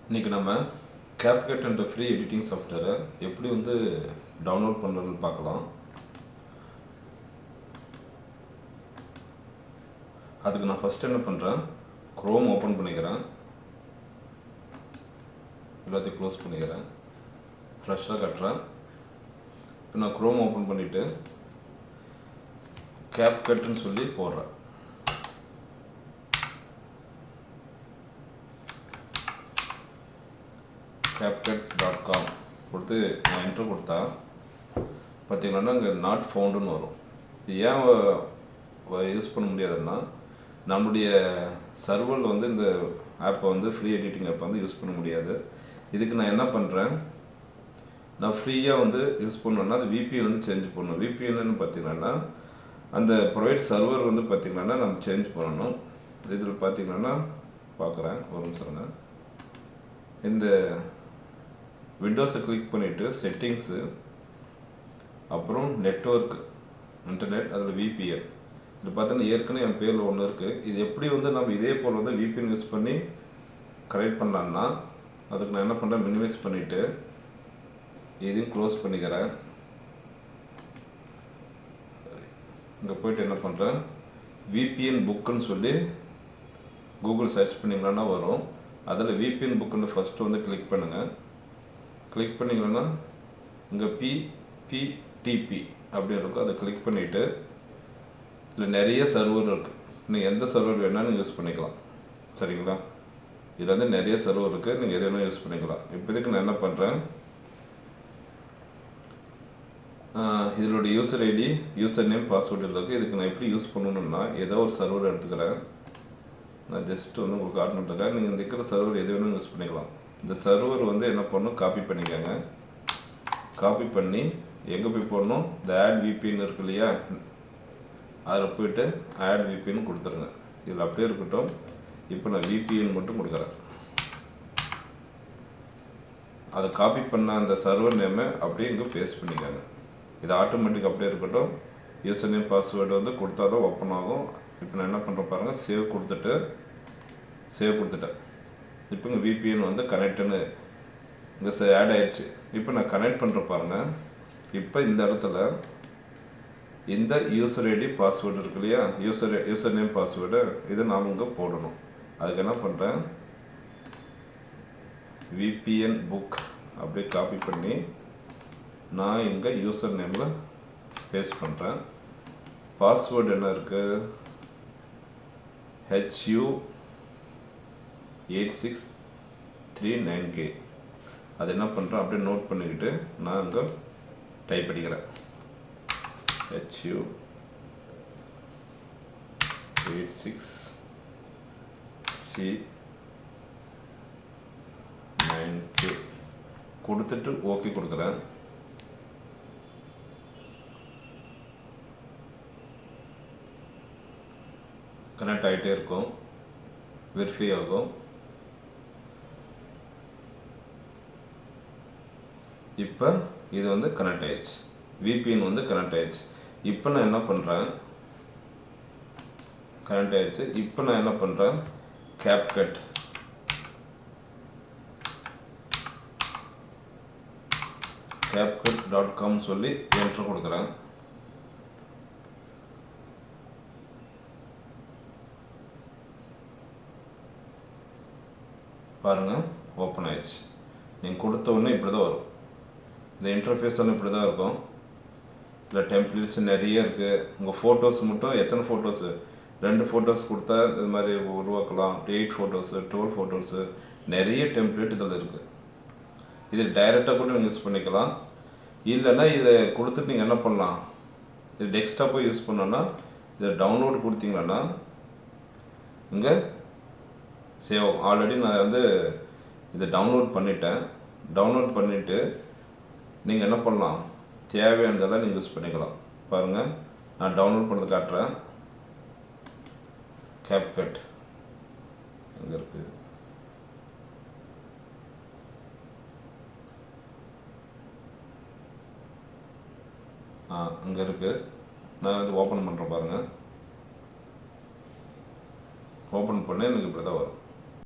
இன்றைக்கி நம்ம CapCut என்ற ஃப்ரீ எடிட்டிங் சாஃப்ட்வேரை எப்படி டவுன்லோட் பண்ணுறதுன்னு பார்க்கலாம். அதுக்கு நான் ஃபஸ்ட்டு என்ன பண்ணுறேன், க்ரோம் ஓப்பன் பண்ணிக்கிறேன், எல்லாத்தையும் க்ளோஸ் பண்ணிக்கிறேன், ஃப்ரெஷ்ஷாக கட்டுறேன். இப்போ நான் க்ரோம் ஓப்பன் பண்ணிவிட்டு CapCutன்னு சொல்லி போடுறேன். CapCut.com கொடுத்து நான் என்ட்ரு கொடுத்தா பார்த்தீங்கன்னா இங்கே நாட் ஃபவுண்டுன்னு வரும். இது ஏன் யூஸ் பண்ண முடியாதுன்னா, நம்முடைய சர்வரில் இந்த ஆப்பை ஃப்ரீ எடிட்டிங் ஆப்பை யூஸ் பண்ண முடியாது. இதுக்கு நான் என்ன பண்ணுறேன், நான் ஃப்ரீயாக யூஸ் பண்ணணுன்னா அது VPN சேஞ்ச் பண்ணணும். VPNன்னு பார்த்தீங்கன்னா அந்த ப்ரைவேட் சர்வர் பார்த்திங்கன்னா நம்ம சேஞ்ச் பண்ணணும். இதில் பார்த்திங்கன்னா பார்க்குறேன், ஒரு நிமிஷங்க. இந்த விண்டோஸை கிளிக் பண்ணிவிட்டு செட்டிங்ஸு, அப்புறம் நெட்வொர்க் இன்டர்நெட், அதில் VPN. இது பார்த்தீங்கன்னா ஏற்கனவே என் பேரில் ஒன்று இருக்குது. இது எப்படி நம்ம இதே போல் VPN யூஸ் பண்ணி கனெக்ட் பண்ணலான்னா, அதுக்கு நான் என்ன பண்ணுறேன், மினிமைஸ் பண்ணிவிட்டு இதையும் க்ளோஸ் பண்ணிக்கிறேன். சரி, இங்கே போய்ட்டு என்ன பண்ணுறேன், VPN புக்குன்னு சொல்லி கூகுள் சர்ச் பண்ணிங்களான்னா வரும். அதில் VPN புக்குன்னு ஃபஸ்ட்டு கிளிக் பண்ணுங்கள். கிளிக் பண்ணிங்கன்னா இங்கே PPTP அப்படின்னு இருக்கும். அதை கிளிக் பண்ணிவிட்டு இதில் நிறைய சர்வர் இருக்குது. நீங்கள் எந்த சர்வர் வேணாலும் யூஸ் பண்ணிக்கலாம். சரிங்களா, இதில் நிறைய சர்வர் இருக்குது, நீங்கள் எது வேணாலும் யூஸ் பண்ணிக்கலாம். இப்போதைக்கு நான் என்ன பண்ணுறேன், இதோட user ID, user name, password இருக்குது. இதுக்கு நான் எப்படி யூஸ் பண்ணணுன்னா, ஏதோ ஒரு சர்வர் எடுத்துக்கிறேன். நான் ஜஸ்ட்டு உங்களுக்கு காட்டணுன்றதுக்காக நீங்கள் இருக்கிற சர்வர் எது வேணும் யூஸ் பண்ணிக்கலாம். இந்த சர்வர் என்ன பண்ணணும், காப்பி பண்ணிக்கோங்க. காப்பி பண்ணி எங்கே போய் போடணும், இந்த ஆட் VPN இருக்கு இல்லையா, அதில் போய்ட்டு ஆட் VPN கொடுத்துருங்க. இதில் அப்படியே இருக்கட்டும். இப்போ நான் VPN மட்டும் கொடுக்குறேன். அதை காப்பி பண்ண அந்த சர்வர் நேமை அப்படியே இங்கே பேஸ்ட் பண்ணிக்கோங்க. இது ஆட்டோமேட்டிக் அப்படியே இருக்கட்டும். யூசர் நேம், பாஸ்வேர்டு கொடுத்தா தான் ஓப்பன் ஆகும். இப்போ நான் என்ன பண்ணுறேன் பாருங்கள், சேவ் கொடுத்துட்டேன். இப்போ இங்கே VPN கனெக்டுன்னு இங்கே ஆட் ஆயிடுச்சு. இப்போ நான் கனெக்ட் பண்ணுற பாருங்கள். இப்போ இந்த இடத்துல இந்த யூசர் ஐடி, பாஸ்வேர்டு இருக்கு இல்லையா, யூசர் நேம், பாஸ்வேர்டு, இதை நாம் இங்கே போடணும். அதுக்கு என்ன பண்ணுறேன், VPN புக் அப்படியே காப்பி பண்ணி நான் இங்கே யூசர் நேமில் பேஸ்ட் பண்ணுறேன். பாஸ்வேர்டு என்ன இருக்குது, HU8639K. அது என்ன பண்ணுறேன், அப்படியே நோட் பண்ணிக்கிட்டு நான் இங்கே டைப் பண்ணிக்கிறேன். HU86C9K கொடுத்துட்டு ஓகே கொடுக்குறேன். கனெக்ட் ஆகிட்டே இருக்கும், வெரிஃபை ஆகும். இப்போ இது கனெக்ட் ஆயிடுச்சு, VPN கனெக்ட் ஆயிடுச்சு. இப்போ நான் என்ன பண்ணுறேன், கனெக்ட் ஆயிடுச்சு. இப்போ நான் என்ன பண்ணுறேன், CapCut.com சொல்லி என்ட்ரு கொடுக்குறேன். பாருங்கள், ஓப்பன் ஆயிடுச்சு. நீங்கள் கொடுத்த உடனே இப்படி தான் வரும். இந்த இன்டர்ஃபேஸ் இப்படி தான் இருக்கும். இதில் டெம்ப்ளேட்ஸ் நிறைய இருக்குது. உங்கள் ஃபோட்டோஸ் மட்டும் எத்தனை ஃபோட்டோஸு, 2 ஃபோட்டோஸ் கொடுத்தா இது மாதிரி உருவாக்கலாம். 8 ஃபோட்டோஸு, 12 ஃபோட்டோஸு, நிறைய டெம்ப்ளேட் இதில் இருக்குது. இது டைரெக்டாக கூட நீங்கள் யூஸ் பண்ணிக்கலாம். இல்லைன்னா இதை கொடுத்துட்டு நீங்கள் என்ன பண்ணலாம், இது டெஸ்க்டாப்பாக யூஸ் பண்ணோன்னா இதை டவுன்லோட் கொடுத்தீங்கன்னா இங்கே சேவ். ஆல்ரெடி நான் இதை டவுன்லோட் பண்ணிட்டேன். டவுன்லோட் பண்ணிவிட்டு நீங்கள் என்ன பண்ணலாம், தேவையானதெல்லாம் நீங்கள் யூஸ் பண்ணிக்கலாம். பாருங்கள், நான் டவுன்லோட் பண்ணது காட்டுறேன். CapCut எங்கே இருக்குது, இங்கே இருக்குது. நான் ஓப்பன் பண்ணுறேன் பாருங்கள். ஓப்பன் பண்ணி எனக்கு இப்படி தான் வரும்.